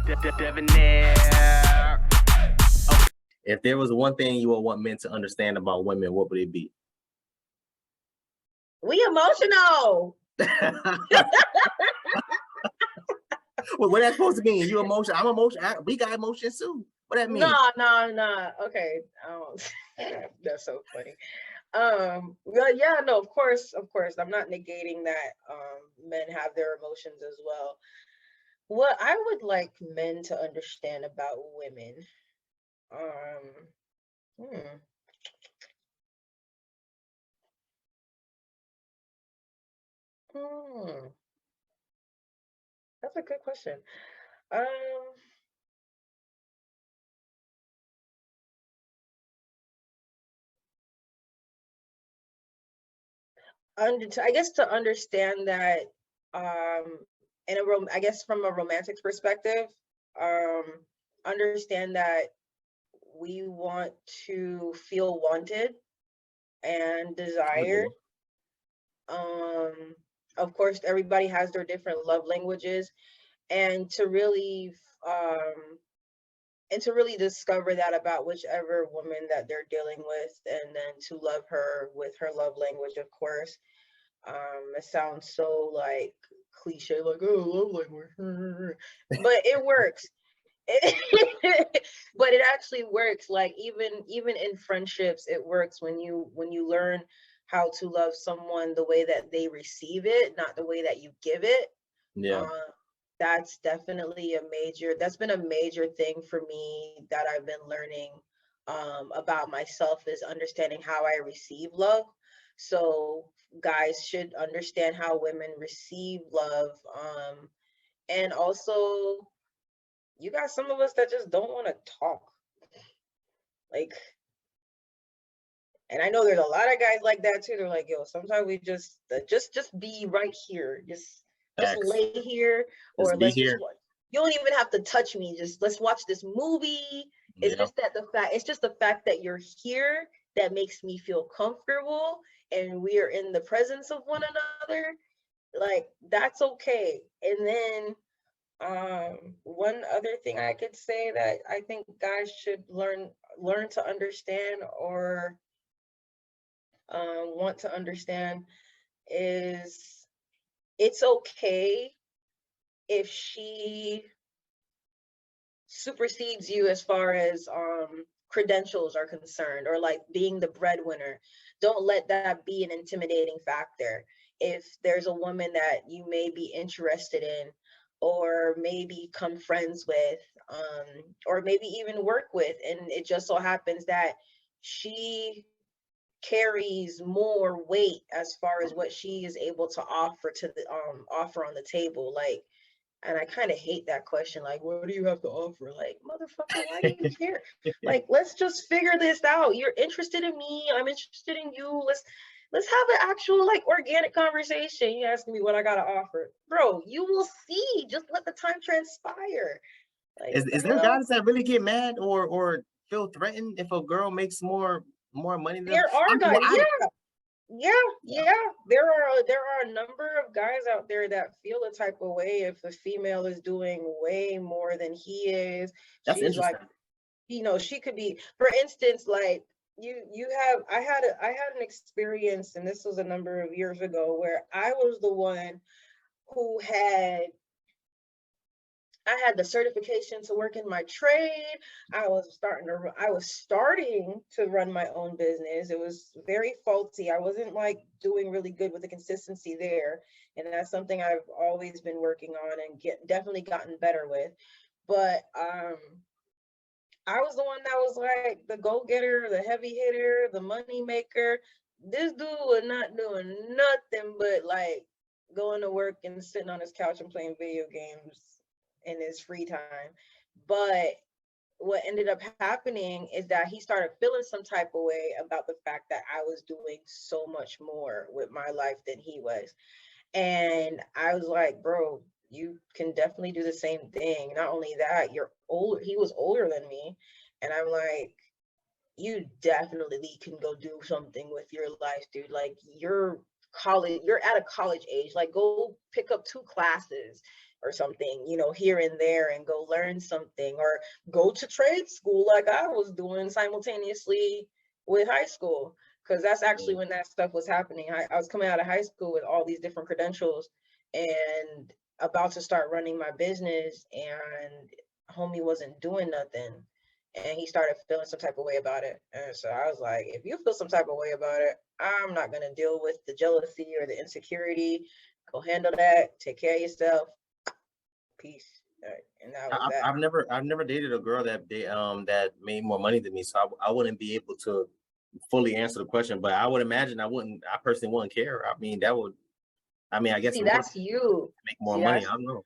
Debonair. If there was one thing you would want men to understand about women, what would it be? We emotional. Well, what that's supposed to mean? You emotional? I'm emotional. We got emotions too. What that mean? No. Okay. That's so funny. Well, yeah, no, of course. I'm not negating that men have their emotions as well. What I would like men to understand about women, that's a good question. I guess to understand that, I guess from a romantic perspective, understand that we want to feel wanted and desired. Of course, everybody has their different love languages, and to really discover that about whichever woman that they're dealing with, and then to love her with her love language, of course. It sounds so like cliche, like, oh, love language, but it works. But it actually works. Like even in friendships, it works when you learn how to love someone the way that they receive it, not the way that you give it. Yeah. That's definitely that's been a major thing for me that I've been learning about myself, is understanding how I receive love. So guys should understand how women receive love. And also, you got some of us that just don't want to talk. Like, and I know there's a lot of guys like that too. They're like, yo, sometimes we just be right here. Just lay here, or let's just watch. You don't even have to touch me. Just let's watch this movie. It's just the fact that you're here that makes me feel comfortable, and we are in the presence of one another. Like, that's okay. And then one other thing I could say that I think guys should learn to understand, or want to understand, is it's okay if she supersedes you as far as credentials are concerned, or like being the breadwinner. Don't let that be an intimidating factor. If there's a woman that you may be interested in, or maybe become friends with, or maybe even work with, and it just so happens that she carries more weight as far as what she is able to offer to the offer on the table. Like, and I kind of hate that question, like, what do you have to offer? Like, motherfucker, why do you care? Like, let's just figure this out. You're interested in me, I'm interested in you. Let's have an actual, like, organic conversation. You asking me what I gotta offer, bro? You will see. Just let the time transpire. Like, is there guys that really get mad or feel threatened if a girl makes more money than them? There are guys, yeah. There are a number of guys out there that feel a type of way if a female is doing way more than he is. That's She's interesting. Like, she could be, for instance, like I had an experience, and this was a number of years ago, where I was the one who I had the certification to work in my trade. I was starting to run my own business. It was very faulty. I wasn't like doing really good with the consistency there. And that's something I've always been working on and definitely gotten better with. But I was the one that was like the go-getter, the heavy hitter, the money maker. This dude was not doing nothing but like going to work and sitting on his couch and playing video games in his free time. But what ended up happening is that he started feeling some type of way about the fact that I was doing so much more with my life than he was. And I was like, bro, you can definitely do the same thing. Not only that, you're older. He was older than me. And I'm like, you definitely can go do something with your life, dude. Like, you're at a college age. Like, go pick up 2 classes. or something, you know, here and there, and go learn something, or go to trade school like I was doing simultaneously with high school. Because that's actually when that stuff was happening. I was coming out of high school with all these different credentials and about to start running my business, and homie wasn't doing nothing. And he started feeling some type of way about it. And so I was like, if you feel some type of way about it, I'm not going to deal with the jealousy or the insecurity. Go handle that. Take care of yourself. Peace. And that was that. I've never dated a girl that that made more money than me, so I wouldn't be able to fully answer the question. But I would imagine I personally wouldn't care. I mean, I guess See, most that's you. make more See, money. I don't know.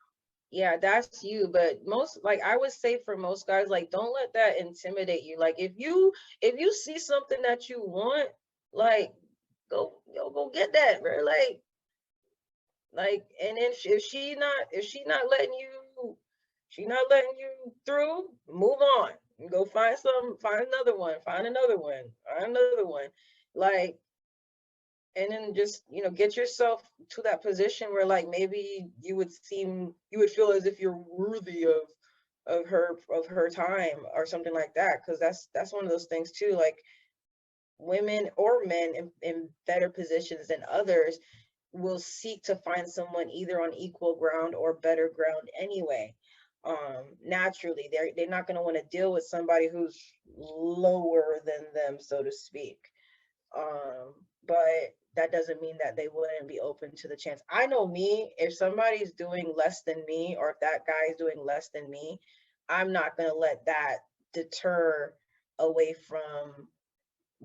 yeah, that's you. But most, like, I would say for most guys, like, don't let that intimidate you. Like, if you see something that you want, like, go get that, bro. Like, and then if she not letting you through, move on. Go find another one, find another one. Like, and then just, you know, get yourself to that position where, like, maybe you would feel as if you're worthy of her time or something like that. Because that's one of those things too. Like, women or men in better positions than others will seek to find someone either on equal ground or better ground anyway. Naturally, they're not going to want to deal with somebody who's lower than them, so to speak. But that doesn't mean that they wouldn't be open to the chance. I know me, if somebody's doing less than me, or if that guy is doing less than me, I'm not going to let that deter away from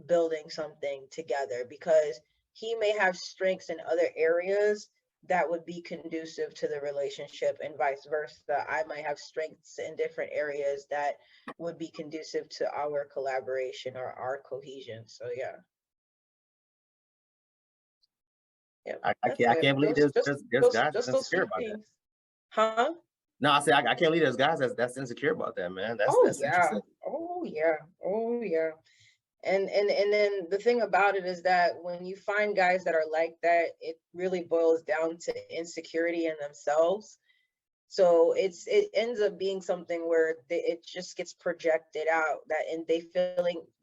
building something together, because he may have strengths in other areas that would be conducive to the relationship, and vice versa. I might have strengths in different areas that would be conducive to our collaboration or our cohesion. So yeah. Yep, I can't believe there's guys that's those insecure few about that. things. Huh? No, I say I can't believe there's guys that's insecure about that, man. Oh That's yeah. interesting. Oh yeah. Oh yeah. And then the thing about it is that when you find guys that are like that, it really boils down to insecurity in themselves. So it ends up being something where it just gets projected out, that, and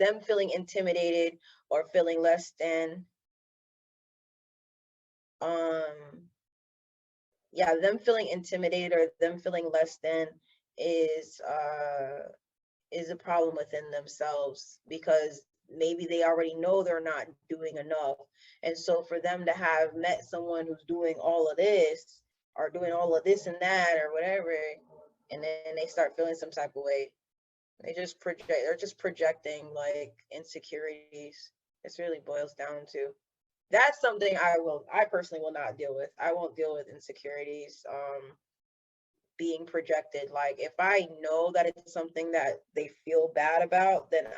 them feeling intimidated or feeling less than, them feeling intimidated or them feeling less than is a problem within themselves, because maybe they already know they're not doing enough. And so for them to have met someone who's doing all of this, or doing all of this and that or whatever, and then they start feeling some type of way, they're just projecting like insecurities. It's really boils down to. That's something I personally will not deal with. I won't deal with insecurities being projected. Like, if I know that it's something that they feel bad about, then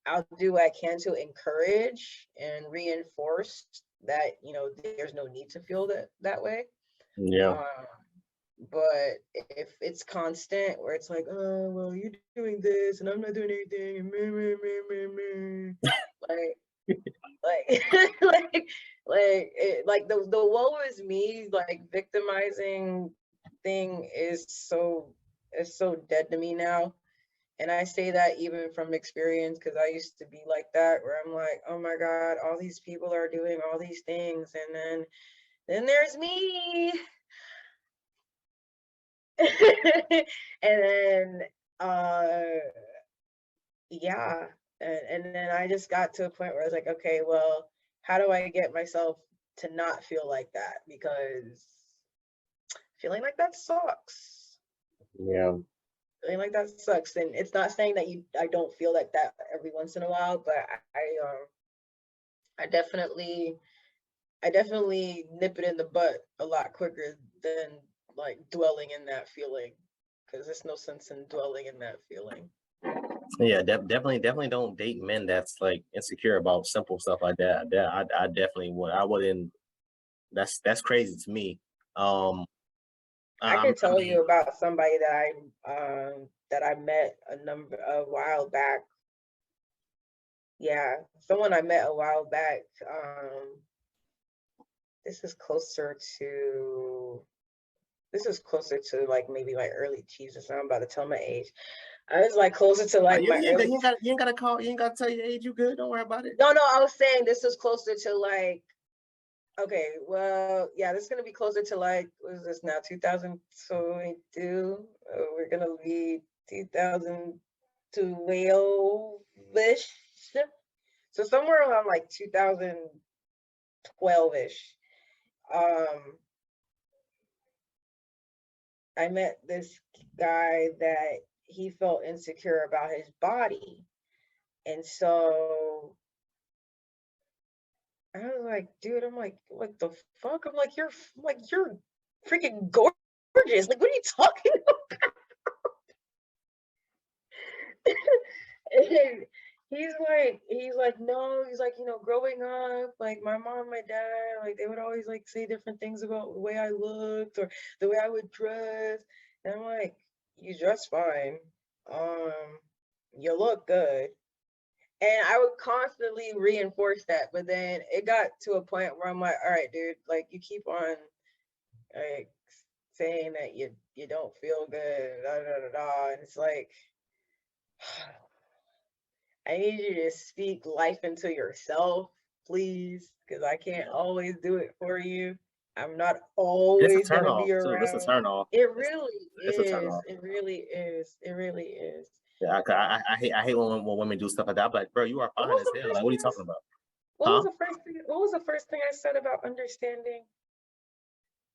I'll do what I can to encourage and reinforce that, you know, there's no need to feel that way. Yeah. But if it's constant, where it's like, oh, well, you're doing this and I'm not doing anything, and like like the woe is me, like, victimizing thing is so dead to me now. And I say that even from experience, because I used to be like that, where I'm like, oh my God, all these people are doing all these things, and then there's me. And then yeah, and then I just got to a point where I was like, okay, well, how do I get myself to not feel like that? Because feeling like that sucks. Yeah. Feeling like that sucks. And it's not saying that I don't feel like that every once in a while, but I definitely nip it in the butt a lot quicker than like dwelling in that feeling, because there's no sense in dwelling in that feeling. Yeah, definitely don't date men that's like insecure about simple stuff like that. I definitely would. I wouldn't. That's crazy to me. I could tell you about somebody that I met a while back. Yeah, someone I met a while back. This is closer to this is closer to like maybe like early Jesus. I'm about to tell my age. I was like closer to like you my early. You ain't gotta call. You ain't gotta tell your age. You good? Don't worry about it. No, I was saying this is closer to like. Okay, well, yeah, this is gonna be closer to like, what is this now? 2022. We're gonna be 2012-ish. So somewhere around like 2012-ish. I met this guy that he felt insecure about his body. And so I was like, dude, I'm like, what the fuck? I'm like, you're freaking gorgeous. Like, what are you talking about? And he's like, no, he's like, you know, growing up, like my mom and my dad, like they would always like say different things about the way I looked or the way I would dress. And I'm like, you dress fine. You look good. And I would constantly reinforce that, but then it got to a point where I'm like, all right, dude, like you keep on like saying that you don't feel good, and it's like, I need you to speak life into yourself, please, because I can't always do it for you. I'm not always gonna be around. It's a turn off. It really is. It really is. It really is. Yeah, I hate when women do stuff like that. I'm like, bro, you are fine as hell. Like, what are you talking about? What was the first thing I said about understanding?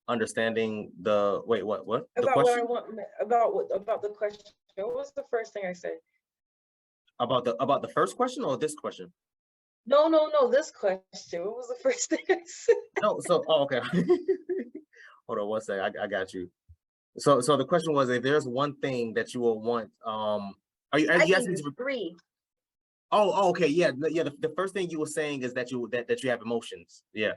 Understanding the what? About the question? what I want about the question. What was the first thing I said? About the first question or this question? No, this question. What was the first thing I said? No, okay. Hold on one second. I got you. So the question was, if there's one thing that you will want, are you asking me to 3? Oh, okay, yeah. The first thing you were saying is that you have emotions. Yeah.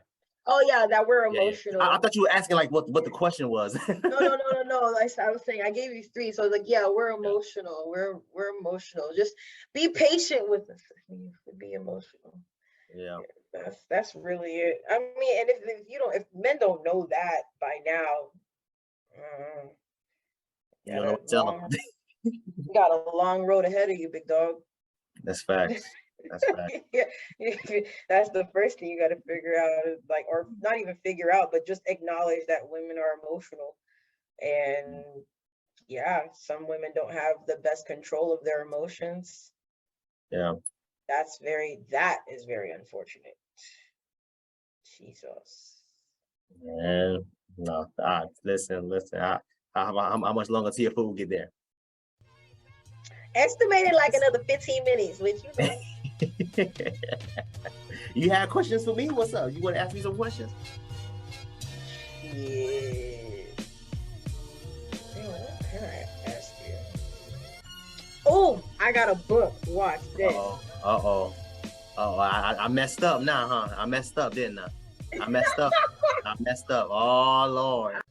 Oh yeah, that we're emotional. I thought you were asking like what the question was. No. I was saying I gave you 3. So like, yeah, we're emotional. We're emotional. Just be patient with us. Be emotional. Yeah. That's really it. I mean, and if men don't know that by now, you don't know what to tell them. You got a long road ahead of you, big dog. That's facts. That's facts. Yeah, that's the first thing you got to figure out, like, or not even figure out, but just acknowledge that women are emotional. And yeah, some women don't have the best control of their emotions. Yeah. That is very unfortunate. Jesus. Man, no. Listen. How much longer till your food get there? Estimated like another 15 minutes, which you know. You have questions for me? What's up? You want to ask me some questions? Yeah. What can I ask you? Oh, I got a book. Watch this. I messed up now, huh? I messed up, didn't I? I messed up. Oh, Lord.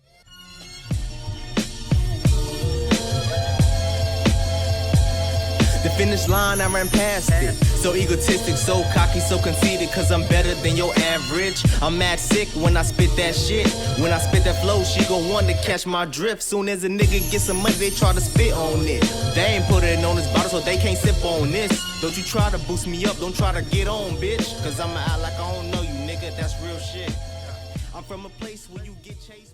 The finish line, I ran past it. So egotistic, so cocky, so conceited, cause I'm better than your average. I'm mad sick when I spit that shit. When I spit that flow, she gon' want to catch my drift. Soon as a nigga get some money, they try to spit on it. They ain't put it on this bottle, so they can't sip on this. Don't you try to boost me up, don't try to get on, bitch. Cause I'ma act like I don't know you, nigga, that's real shit. I'm from a place where you get chased.